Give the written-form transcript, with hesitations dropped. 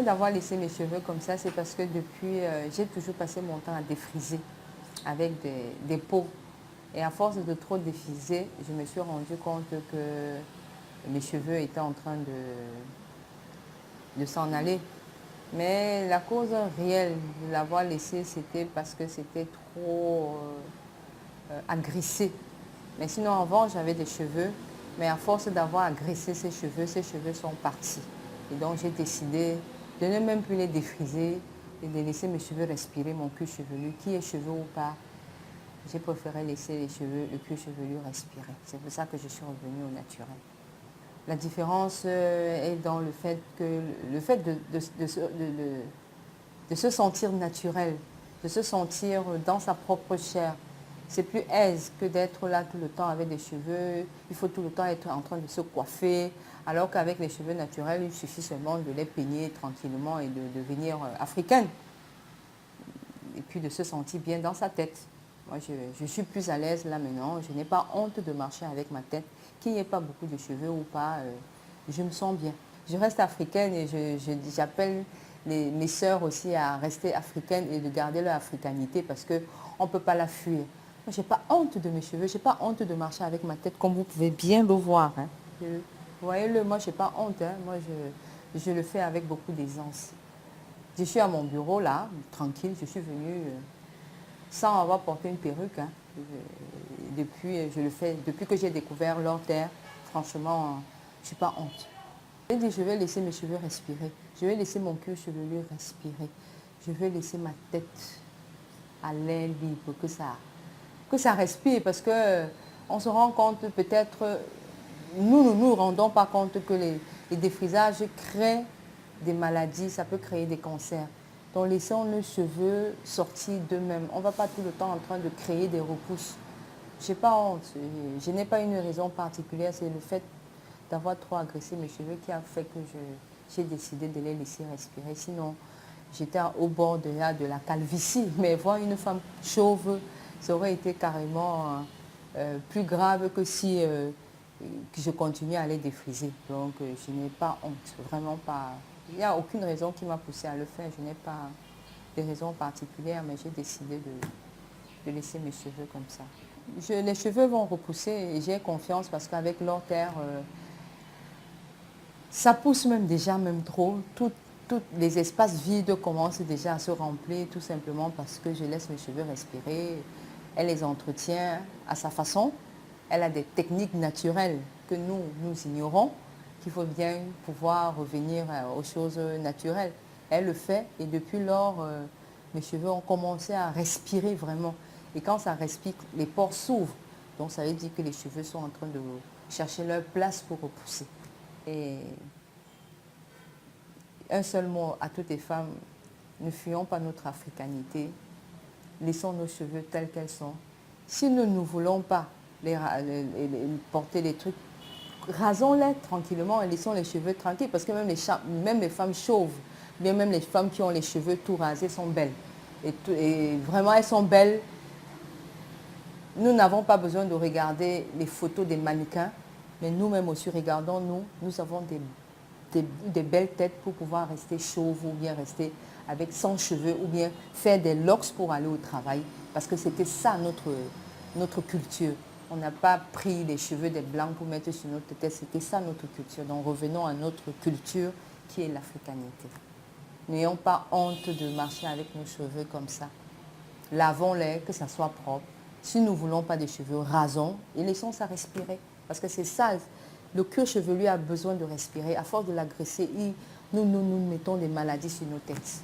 fait d'avoir laissé mes cheveux comme ça, c'est parce que depuis, j'ai toujours passé mon temps à défriser avec des peaux. Et à force de trop défriser, je me suis rendu compte que mes cheveux étaient en train de s'en aller. Mais la cause réelle de l'avoir laissé, c'était parce que c'était trop agressé. Mais sinon, avant, j'avais des cheveux. Mais à force d'avoir agressé ces cheveux sont partis. Et donc, j'ai décidé de ne même plus les défriser et de laisser mes cheveux respirer mon cuir chevelu. Qui est cheveux ou pas, j'ai préféré laisser les cheveux, le cuir chevelu respirer. C'est pour ça que je suis revenue au naturel. La différence est dans le fait que de se sentir naturel, de se sentir dans sa propre chair. C'est plus aise que d'être là tout le temps avec des cheveux. Il faut tout le temps être en train de se coiffer. Alors qu'avec les cheveux naturels, il suffit seulement de les peigner tranquillement et de devenir africaine. Et puis de se sentir bien dans sa tête. Moi, je suis plus à l'aise là maintenant. Je n'ai pas honte de marcher avec ma tête. Qu'il n'y ait pas beaucoup de cheveux ou pas, je me sens bien. Je reste africaine et j'appelle mes sœurs aussi à rester africaines et de garder leur africanité parce qu'on ne peut pas la fuir. Je n'ai pas honte de mes cheveux, je n'ai pas honte de marcher avec ma tête comme vous pouvez bien le voir. Hein. Vous voyez-le, moi je n'ai pas honte, hein. Moi je le fais avec beaucoup d'aisance. Je suis à mon bureau là, tranquille, je suis venue sans avoir porté une perruque. Hein. Je le fais, depuis que j'ai découvert leur terre, franchement, je ne suis pas honte. Je vais laisser mes cheveux respirer. Je vais laisser mon cuir chevelu respirer. Je vais laisser ma tête à l'air libre, que ça respire. Parce qu'on se rend compte peut-être, nous ne nous rendons pas compte que les défrisages créent des maladies, ça peut créer des cancers. Donc laissons nos cheveux sortir d'eux-mêmes. On ne va pas tout le temps en train de créer des repousses. Je n'ai pas honte. Je n'ai pas une raison particulière. C'est le fait d'avoir trop agressé mes cheveux qui a fait que j'ai décidé de les laisser respirer. Sinon, j'étais au bord de la calvitie. Mais voir une femme chauve, ça aurait été carrément plus grave que si que je continuais à les défriser. Donc, je n'ai pas honte, vraiment pas. Il n'y a aucune raison qui m'a poussée à le faire. Je n'ai pas de raison particulière, mais j'ai décidé de laisser mes cheveux comme ça. Les cheveux vont repousser et j'ai confiance parce qu'avec leur terre, ça pousse même déjà, même trop. Tous les espaces vides commencent déjà à se remplir tout simplement parce que je laisse mes cheveux respirer. Elle les entretient à sa façon. Elle a des techniques naturelles que nous ignorons, qu'il faut bien pouvoir revenir aux choses naturelles. Elle le fait et depuis lors, mes cheveux ont commencé à respirer vraiment. Et quand ça respire, les pores s'ouvrent. Donc ça veut dire que les cheveux sont en train de chercher leur place pour repousser. Et un seul mot à toutes les femmes, ne fuyons pas notre africanité, laissons nos cheveux tels qu'elles sont. Si nous ne voulons pas porter les trucs, rasons-les tranquillement et laissons les cheveux tranquilles parce que même les femmes chauves, bien même les femmes qui ont les cheveux tout rasés sont belles. Et vraiment, elles sont belles. Nous n'avons pas besoin de regarder les photos des mannequins, mais nous-mêmes aussi, regardons-nous. Nous avons des belles têtes pour pouvoir rester chauve ou bien rester avec sans cheveux ou bien faire des locks pour aller au travail. Parce que c'était ça notre culture. On n'a pas pris les cheveux des blancs pour mettre sur notre tête. C'était ça notre culture. Donc revenons à notre culture qui est l'africanité. N'ayons pas honte de marcher avec nos cheveux comme ça. Lavons-les, que ça soit propre. Si nous ne voulons pas des cheveux, rasons et laissons ça respirer. Parce que c'est ça, le cuir chevelu a besoin de respirer. À force de l'agresser, nous mettons des maladies sur nos têtes.